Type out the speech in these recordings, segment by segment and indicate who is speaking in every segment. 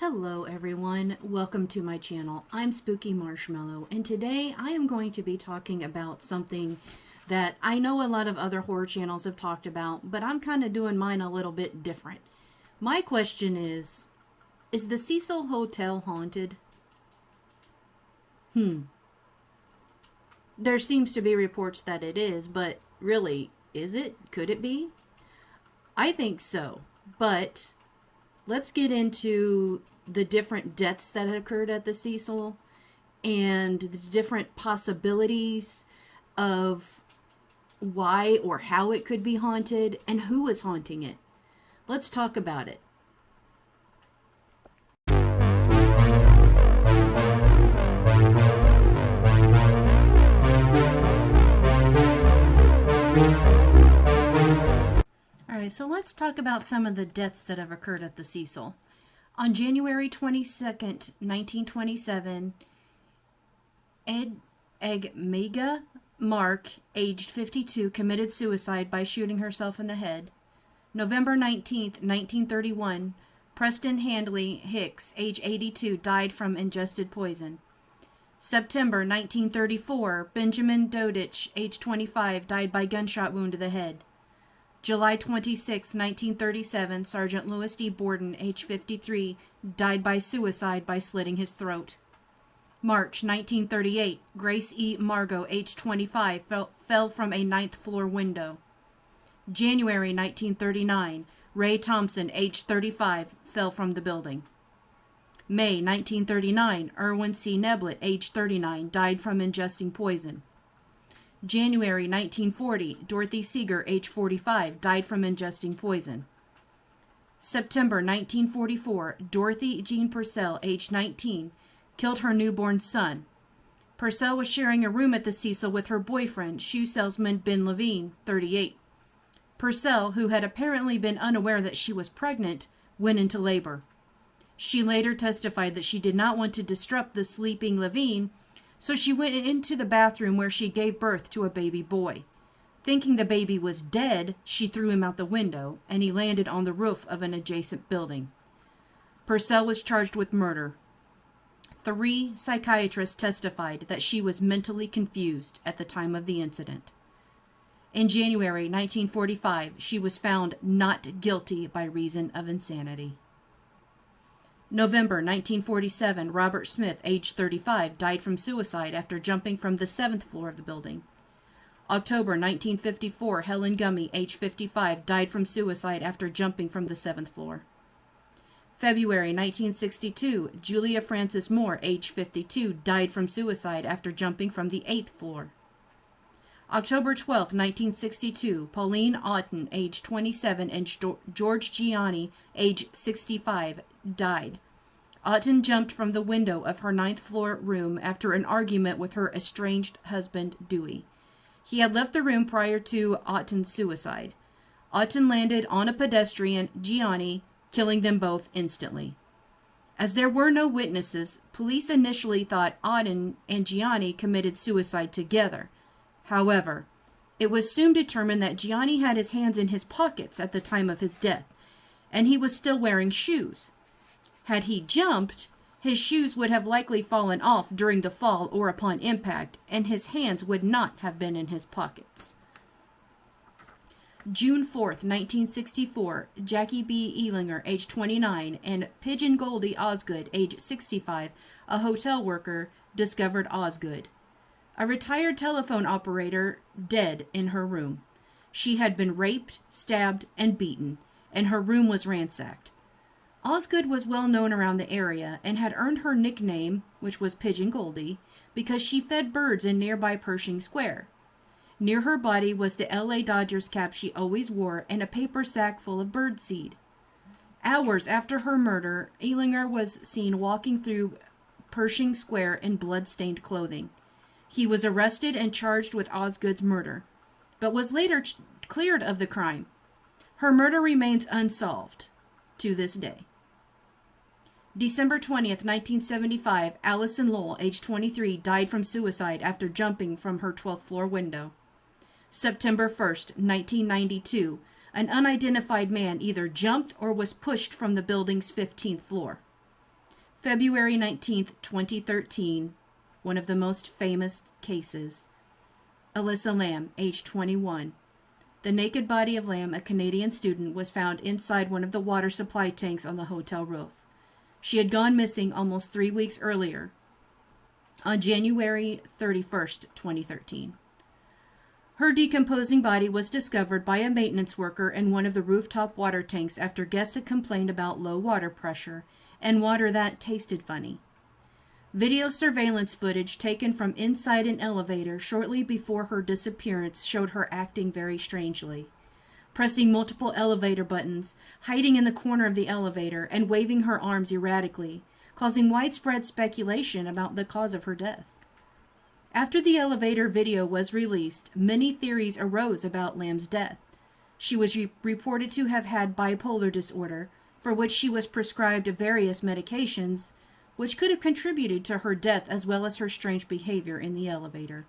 Speaker 1: Hello everyone, welcome to my channel. I'm Spooky Marshmallow, and today I am going to be talking about something that I know a lot of other horror channels have talked about, but I'm kind of doing mine a little bit different. My question is the Cecil Hotel haunted? There seems to be reports that it is, but really, is it? Could it be? I think so, but let's get into the different deaths that had occurred at the Cecil and the different possibilities of why or how it could be haunted and who is haunting it. Let's talk about it. Alright, so let's talk about some of the deaths that have occurred at the Cecil. On January 22nd, 1927, Ed Egmega Mark, aged 52, committed suicide by shooting herself in the head. November 19th, 1931, Preston Handley Hicks, age 82, died from ingested poison. September 1934, Benjamin Dodich, age 25, died by gunshot wound to the head. July 26, 1937, Sergeant Louis D. Borden, age 53, died by suicide by slitting his throat. March 1938, Grace E. Margot, age 25, fell from a ninth-floor window. January 1939, Ray Thompson, age 35, fell from the building. May 1939, Erwin C. Neblett, age 39, died from ingesting poison. January 1940, Dorothy Seeger, age 45, died from ingesting poison. September 1944, Dorothy Jean Purcell, age 19, killed her newborn son. Purcell was sharing a room at the Cecil with her boyfriend, shoe salesman Ben Levine, 38. Purcell, who had apparently been unaware that she was pregnant, went into labor. She later testified that she did not want to disrupt the sleeping Levine, so she went into the bathroom where she gave birth to a baby boy. Thinking the baby was dead, she threw him out the window, and he landed on the roof of an adjacent building. Purcell was charged with murder. 3 psychiatrists testified that she was mentally confused at the time of the incident. In January 1945, she was found not guilty by reason of insanity. November 1947, Robert Smith, age 35, died from suicide after jumping from the 7th floor of the building. October 1954, Helen Gummy, age 55, died from suicide after jumping from the 7th floor. February 1962, Julia Frances Moore, age 52, died from suicide after jumping from the 8th floor. October 12, 1962, Pauline Otten, age 27, and George Gianni, age 65, died. Otten jumped from the window of her 9th floor room after an argument with her estranged husband, Dewey. He had left the room prior to Otten's suicide. Otten landed on a pedestrian, Gianni, killing them both instantly. As there were no witnesses, police initially thought Otten and Gianni committed suicide together. However, it was soon determined that Gianni had his hands in his pockets at the time of his death, and he was still wearing shoes. Had he jumped, his shoes would have likely fallen off during the fall or upon impact, and his hands would not have been in his pockets. June 4th, 1964, Jackie B. Elinger, age 29, and Pigeon Goldie Osgood, age 65, a hotel worker, discovered Osgood, a retired telephone operator, dead in her room. She had been raped, stabbed, and beaten, and her room was ransacked. Osgood was well known around the area and had earned her nickname, which was Pigeon Goldie, because she fed birds in nearby Pershing Square. Near her body was the LA Dodgers cap she always wore and a paper sack full of birdseed. Hours after her murder, Elinger was seen walking through Pershing Square in blood-stained clothing. He was arrested and charged with Osgood's murder, but was later cleared of the crime. Her murder remains unsolved to this day. December 20th, 1975, Allison Lowell, age 23, died from suicide after jumping from her 12th floor window. September 1st, 1992, an unidentified man either jumped or was pushed from the building's 15th floor. February 19th, 2013, one of the most famous cases. Alyssa Lamb, age 21. The naked body of Lamb, a Canadian student, was found inside one of the water supply tanks on the hotel roof. She had gone missing almost 3 weeks earlier, on January 31st, 2013. Her decomposing body was discovered by a maintenance worker in one of the rooftop water tanks after guests had complained about low water pressure and water that tasted funny. Video surveillance footage taken from inside an elevator shortly before her disappearance showed her acting very strangely, pressing multiple elevator buttons, hiding in the corner of the elevator, and waving her arms erratically, causing widespread speculation about the cause of her death. After the elevator video was released, many theories arose about Lamb's death. She was reported to have had bipolar disorder, for which she was prescribed various medications, which could have contributed to her death as well as her strange behavior in the elevator.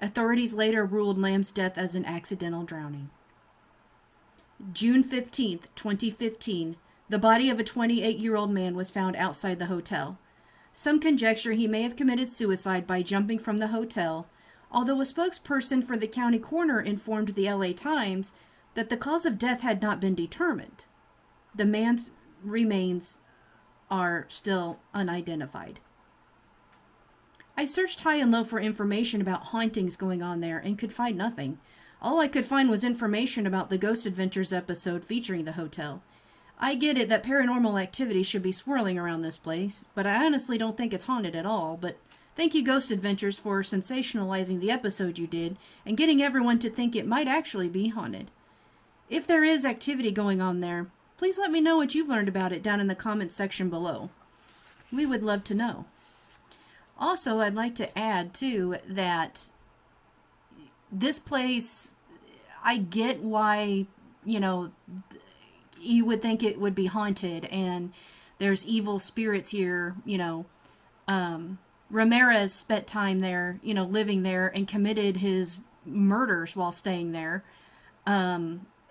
Speaker 1: Authorities later ruled Lamb's death as an accidental drowning. June 15th, 2015, the body of a 28-year-old man was found outside the hotel. Some conjecture he may have committed suicide by jumping from the hotel, although a spokesperson for the county coroner informed the LA Times that the cause of death had not been determined. The man's remains are still unidentified. I searched high and low for information about hauntings going on there and could find nothing. All I could find was information about the Ghost Adventures episode featuring the hotel. I get it that paranormal activity should be swirling around this place, but I honestly don't think it's haunted at all. But thank you, Ghost Adventures, for sensationalizing the episode you did and getting everyone to think it might actually be haunted. If there is activity going on there, please let me know what you've learned about it down in the comments section below. We would love to know. Also, I'd like to add, too, that this place, I get why, you would think it would be haunted and there's evil spirits here. Ramirez spent time there, living there, and committed his murders while staying there.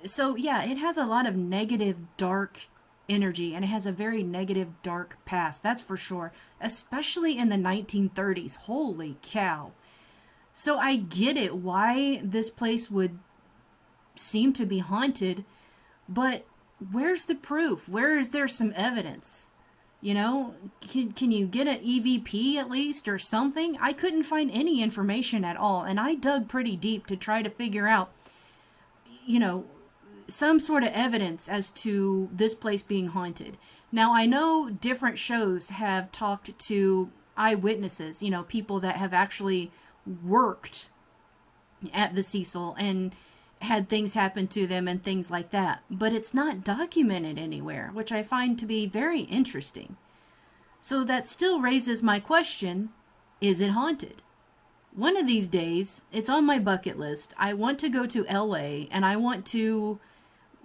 Speaker 1: So yeah, it has a lot of negative, dark energy, and it has a very negative, dark past, that's for sure, especially in the 1930s. Holy cow. So I get it why this place would seem to be haunted, but where's the proof? Where is there some evidence? Can you get an EVP at least or something? I couldn't find any information at all, and I dug pretty deep to try to figure out, some sort of evidence as to this place being haunted. Now, I know different shows have talked to eyewitnesses, people that have actually worked at the Cecil and had things happen to them and things like that. But it's not documented anywhere, which I find to be very interesting. So that still raises my question, is it haunted? One of these days, it's on my bucket list. I want to go to LA and I want to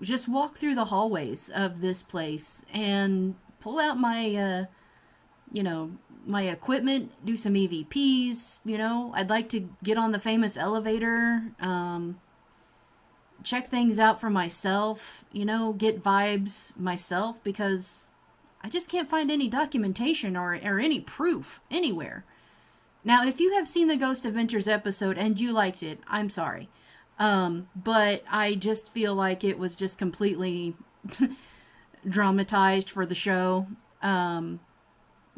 Speaker 1: just walk through the hallways of this place and pull out my, my equipment, do some EVPs, I'd like to get on the famous elevator, check things out for myself, get vibes myself, because I just can't find any documentation or any proof anywhere. Now, if you have seen the Ghost Adventures episode and you liked it, I'm sorry. But I just feel like it was just completely dramatized for the show. In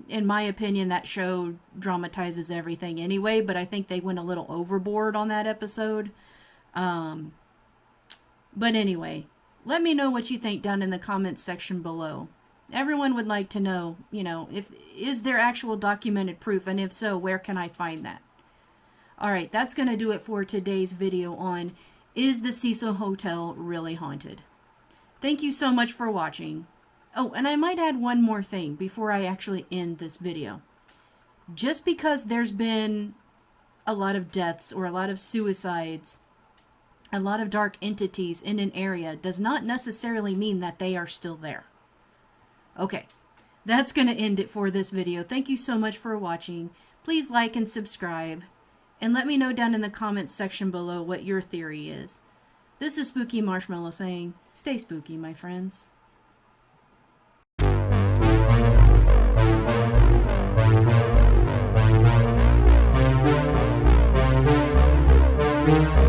Speaker 1: my opinion, that show dramatizes everything anyway, but I think they went a little overboard on that episode. But anyway, let me know what you think down in the comments section below. Everyone would like to know, is there actual documented proof, and if so, where can I find that? Alright, that's going to do it for today's video on, is the Cecil Hotel really haunted? Thank you so much for watching. Oh, and I might add one more thing before I actually end this video. Just because there's been a lot of deaths or a lot of suicides, a lot of dark entities in an area, does not necessarily mean that they are still there. Okay, that's going to end it for this video. Thank you so much for watching. Please like and subscribe. And let me know down in the comments section below what your theory is. This is Spooky Marshmallow saying, stay spooky, my friends. Bye.